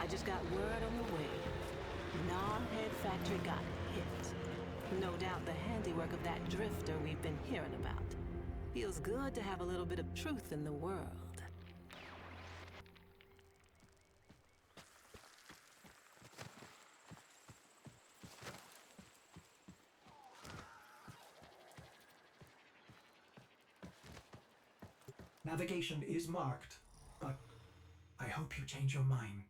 I just got word on the way. Gnawhead Factory got hit. No doubt the handiwork of that drifter we've been hearing about. Feels good to have a little bit of truth in the world. Navigation is marked, but I hope you change your mind.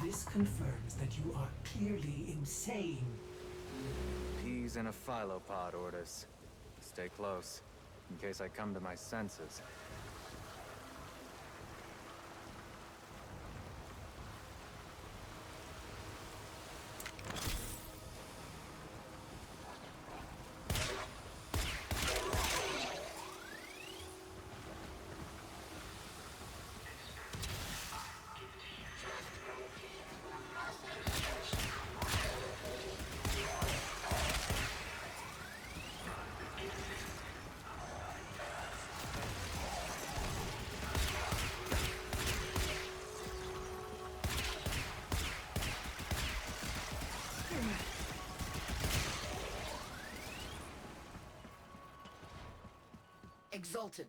This confirms that you are clearly insane. Peas in a phylopod, Ordis. Stay close, in case I come to my senses. Exalted.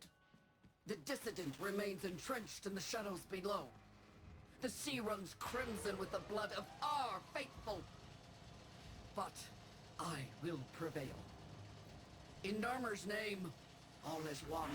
The dissident remains entrenched in the shadows below. The sea runs crimson with the blood of our faithful. But I will prevail. In Narmer's name, all is one.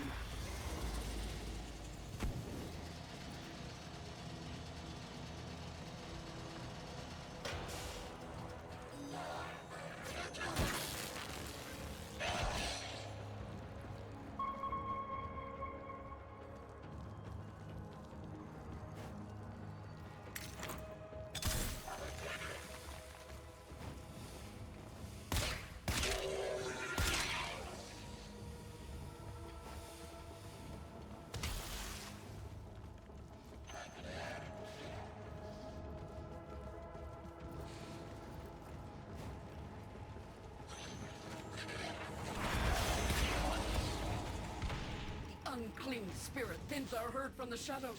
Unclean spirit thins are heard from the shadows.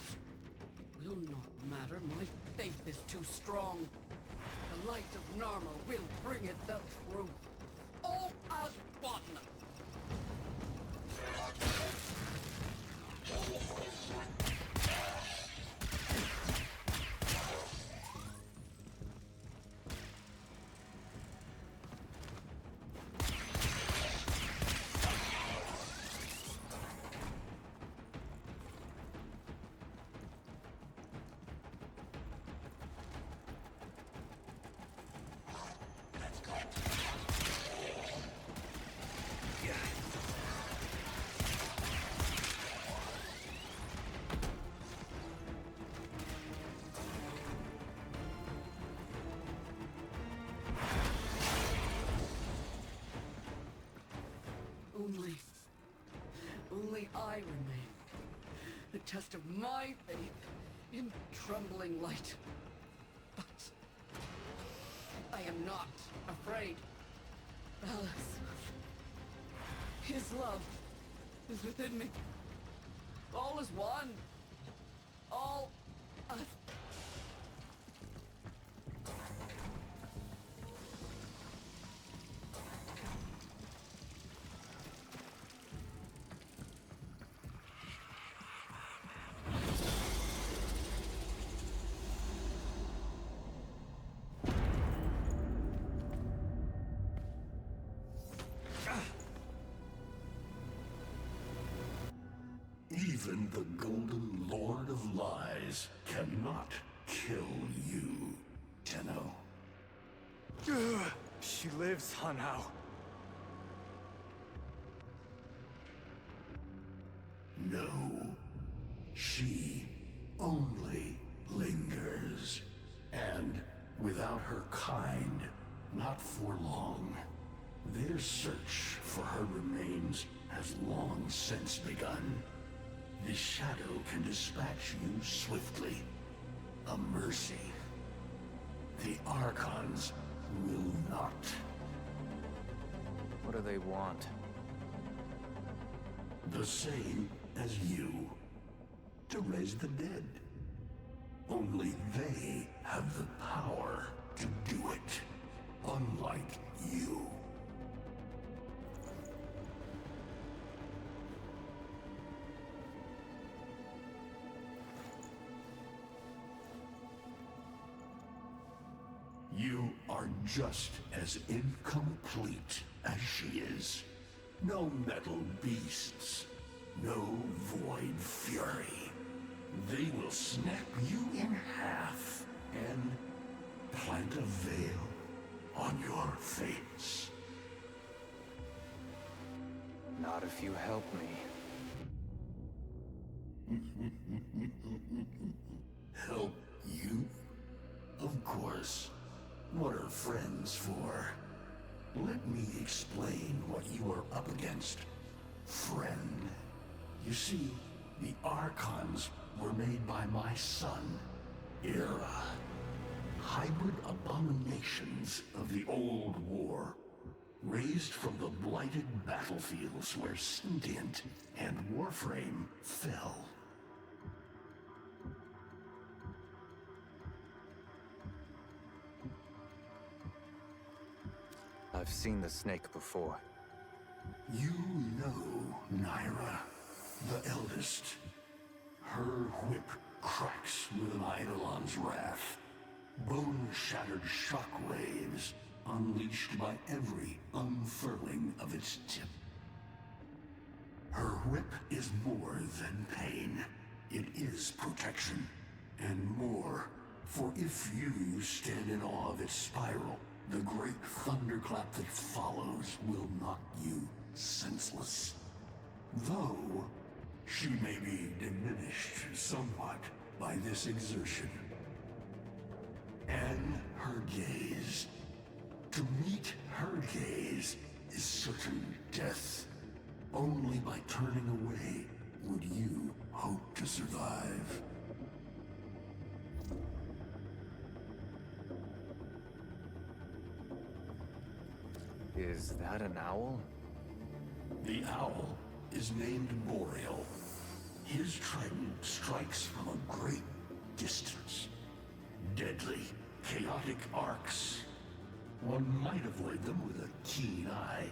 Will not matter, my faith is too strong. The light of Narmer will bring it the truth. All as one. Only I remain. The test of my faith in trembling light. But I am not afraid. Alice, his love is within me. All is one. All us. Even the Golden Lord of Lies cannot kill you, Tenno. She lives, Hanao. No, she only lingers. And without her kind, not for long. Their search for her remains has long since begun. The shadow can dispatch you swiftly. A mercy. The Archons will not. What do they want? The same as you. To raise the dead. Only they have the power to do it. Unlike you. You are just as incomplete as she is. No metal beasts, no void fury. They will snap you in half and plant a veil on your face. Not if you help me. Help you? Of course. What are friends for? Let me explain what you are up against, friend. You see, the Archons were made by my son, Era. Hybrid abominations of the old war, raised from the blighted battlefields where Sentient and Warframe fell. I've seen the snake before. You know Naira, the eldest. Her whip cracks with an Eidolon's wrath. Bone-shattered shockwaves unleashed by every unfurling of its tip. Her whip is more than pain. It is protection, and more. For if you stand in awe of its spiral, the great thunderclap that follows will knock you senseless. Though, she may be diminished somewhat by this exertion. And her gaze. To meet her gaze is certain death. Only by turning away would you hope to survive. Is that an owl? The owl is named Boreal. His trident strikes from a great distance. Deadly, chaotic arcs. One might avoid them with a keen eye,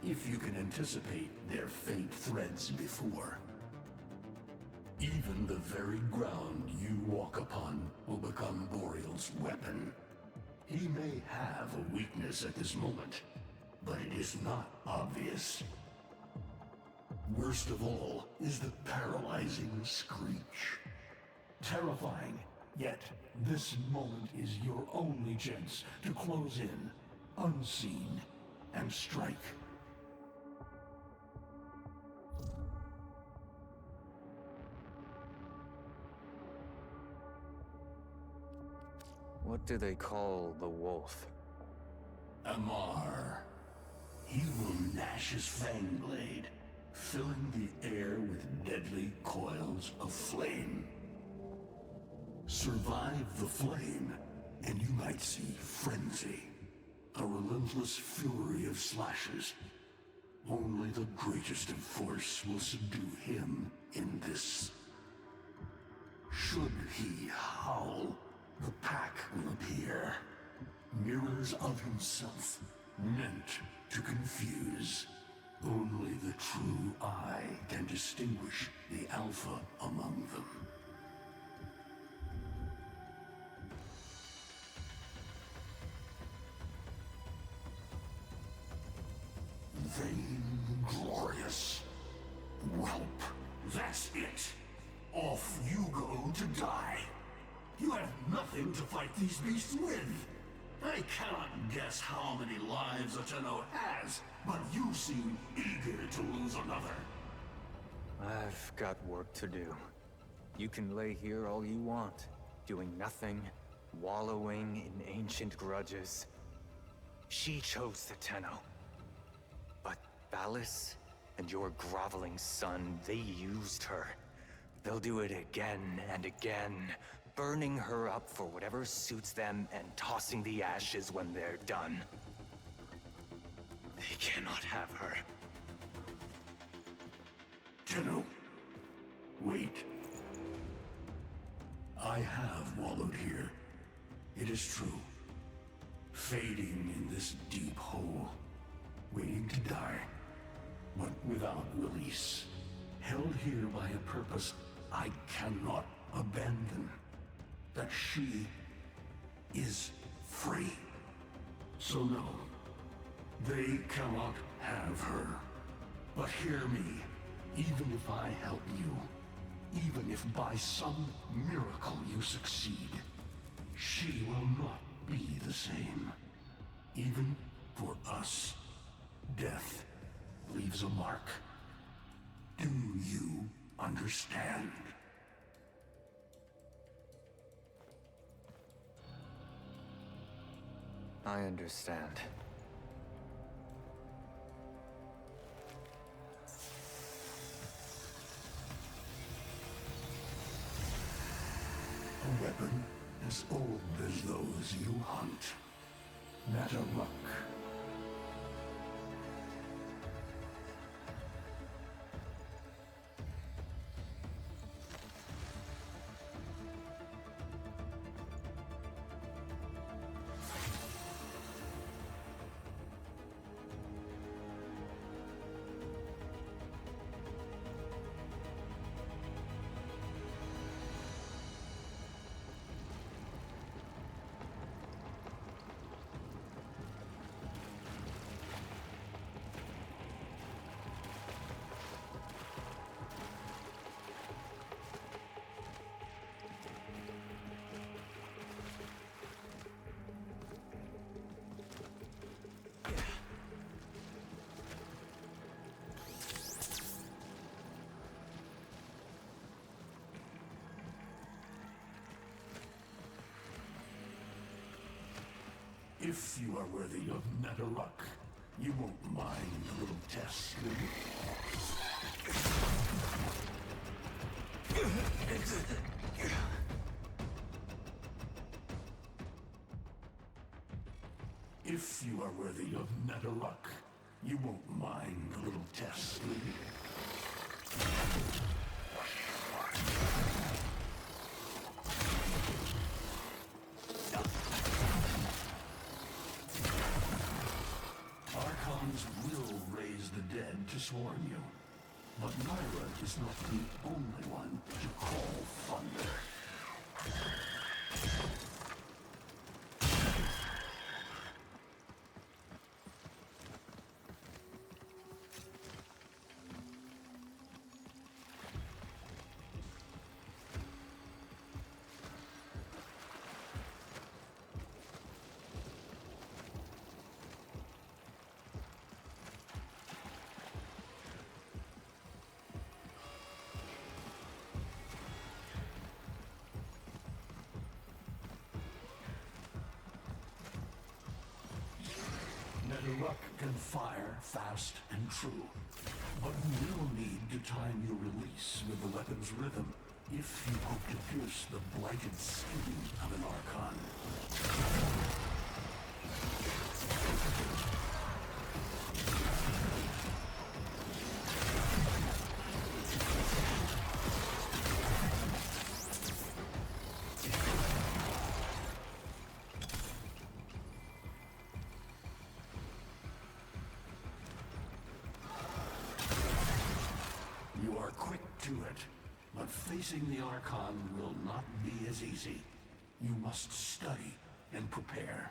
if you can anticipate their faint threads before. Even the very ground you walk upon will become Boreal's weapon. He may have a weakness at this moment, but it is not obvious. Worst of all is the paralyzing screech. Terrifying, yet this moment is your only chance to close in, unseen, and strike. What do they call the wolf? Amar. He will gnash his fang blade, filling the air with deadly coils of flame. Survive the flame, and you might see frenzy. A relentless fury of slashes. Only the greatest of force will subdue him in this. Should he howl, the pack will appear. Mirrors of himself, meant to confuse. Only the true eye can distinguish the alpha among them. Vainglorious, whelp, That's it. Off you go to die. You have nothing to fight these beasts with. I cannot guess how many lives a Tenno has, but you seem eager to lose another. I've got work to do. You can lay here all you want, doing nothing, wallowing in ancient grudges. She chose the Tenno. But Valis and your groveling son, they used her. They'll do it again and again, burning her up for whatever suits them and tossing the ashes when they're done. They cannot have her. Tenno, wait. I have wallowed here. It is true. Fading in this deep hole, waiting to die, but without release. Held here by a purpose I cannot abandon. That she is free. So no, they cannot have her. But hear me, even if I help you, even if by some miracle you succeed, she will not be the same. Even for us, death leaves a mark. Do you understand? I understand. A weapon as old as those you hunt. Not a luck. If you are worthy of Netherruck, you won't mind a little test, will you? If you are worthy of Netherruck, you won't mind a little test, will you? Will raise the dead to swarm you. But Naira is not the only one to call thunder. Netherruck can fire fast and true, but you will need to time your release with the weapon's rhythm if you hope to pierce the blighted skin of an Archon. You are quick to it, but facing the Archon will not be as easy. You must study and prepare.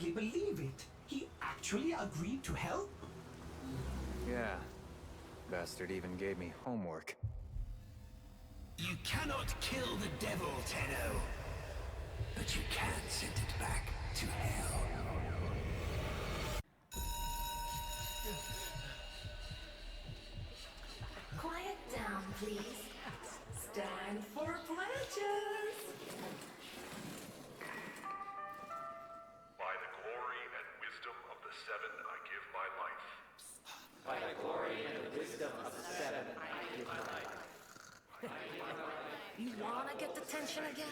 hardly believe it. He actually agreed to help? Yeah. Bastard even gave me homework. You cannot kill the devil, Tenno. But you can send it back to hell. Quiet down, please. Stand for pledges. By the glory and wisdom of the Seven, I give my life. You wanna get the tension again?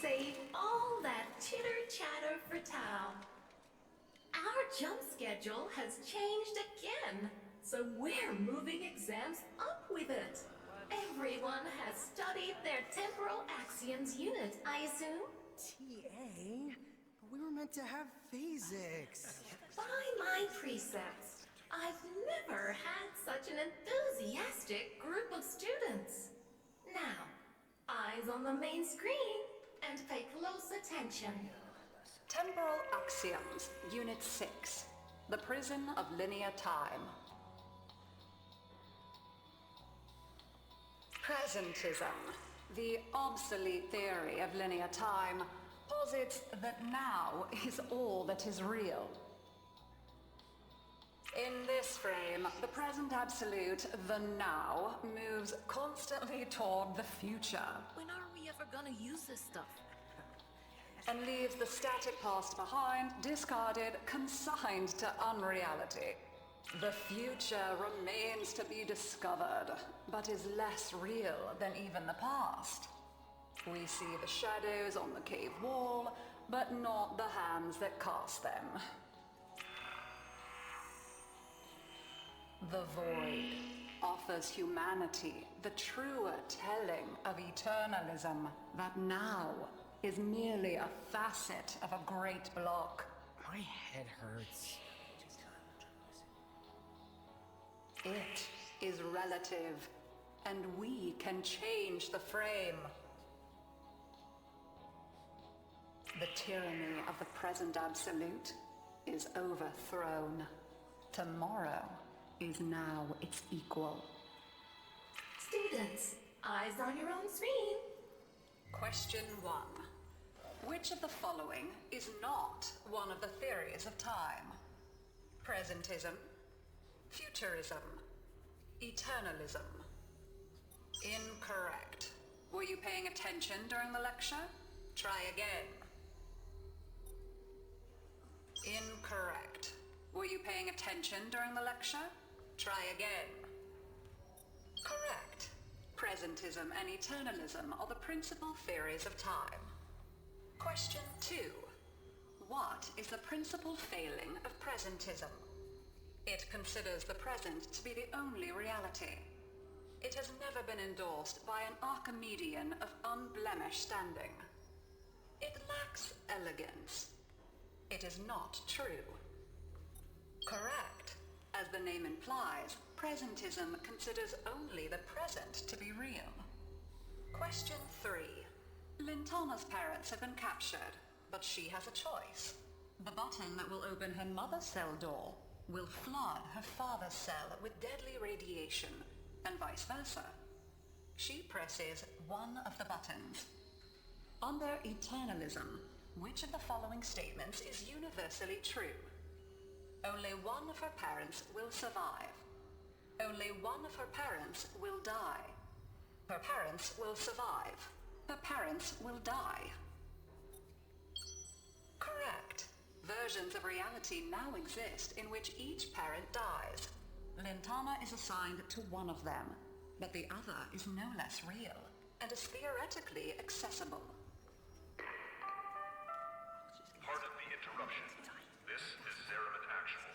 Save all that chitter-chatter for Tao. Our jump schedule has changed again, so we're moving exams up with it. Everyone has studied their temporal axioms unit, I assume? TA? We were meant to have physics. By my precepts, I've never had such an enthusiastic group of students. Now, eyes on the main screen and pay close attention. Temporal Axioms, Unit 6. The Prison of Linear Time. Presentism, the obsolete theory of linear time, posits that now is all that is real. In this frame, the present absolute, the now, moves constantly toward the future. When are we ever gonna use this stuff? And leaves the static past behind, discarded, consigned to unreality. The future remains to be discovered, but is less real than even the past. We see the shadows on the cave wall, but not the hands that cast them. The void offers humanity the truer telling of eternalism that now is merely a facet of a great block. My head hurts. It is relative, and we can change the frame. The tyranny of the present absolute is overthrown. Tomorrow is now its equal. Students, eyes on your own screen. Question 1. Which of the following is not one of the theories of time? Presentism, futurism, eternalism. Incorrect. Were you paying attention during the lecture? Try again. Incorrect. Were you paying attention during the lecture? Try again. Correct. Presentism and eternalism are the principal theories of time. Question 2. What is the principal failing of presentism? It considers the present to be the only reality. It has never been endorsed by an Archimedean of unblemished standing. It lacks elegance. It is not true. Correct. As the name implies, presentism considers only the present to be real. Question 3. Lintana's parents have been captured, but she has a choice. The button that will open her mother's cell door will flood her father's cell with deadly radiation, and vice versa. She presses one of the buttons. Under eternalism, which of the following statements is universally true? Only one of her parents will survive. Only one of her parents will die. Her parents will survive. Her parents will die. Correct. Versions of reality now exist in which each parent dies. Lintana is assigned to one of them, but the other is no less real and is theoretically accessible. Pardon the interruption. This is Zeraman Actual.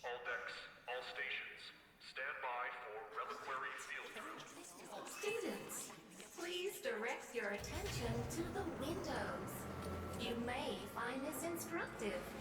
All decks, all stations, stand by for reliquary field drill. Students, please direct your attention to the window. active.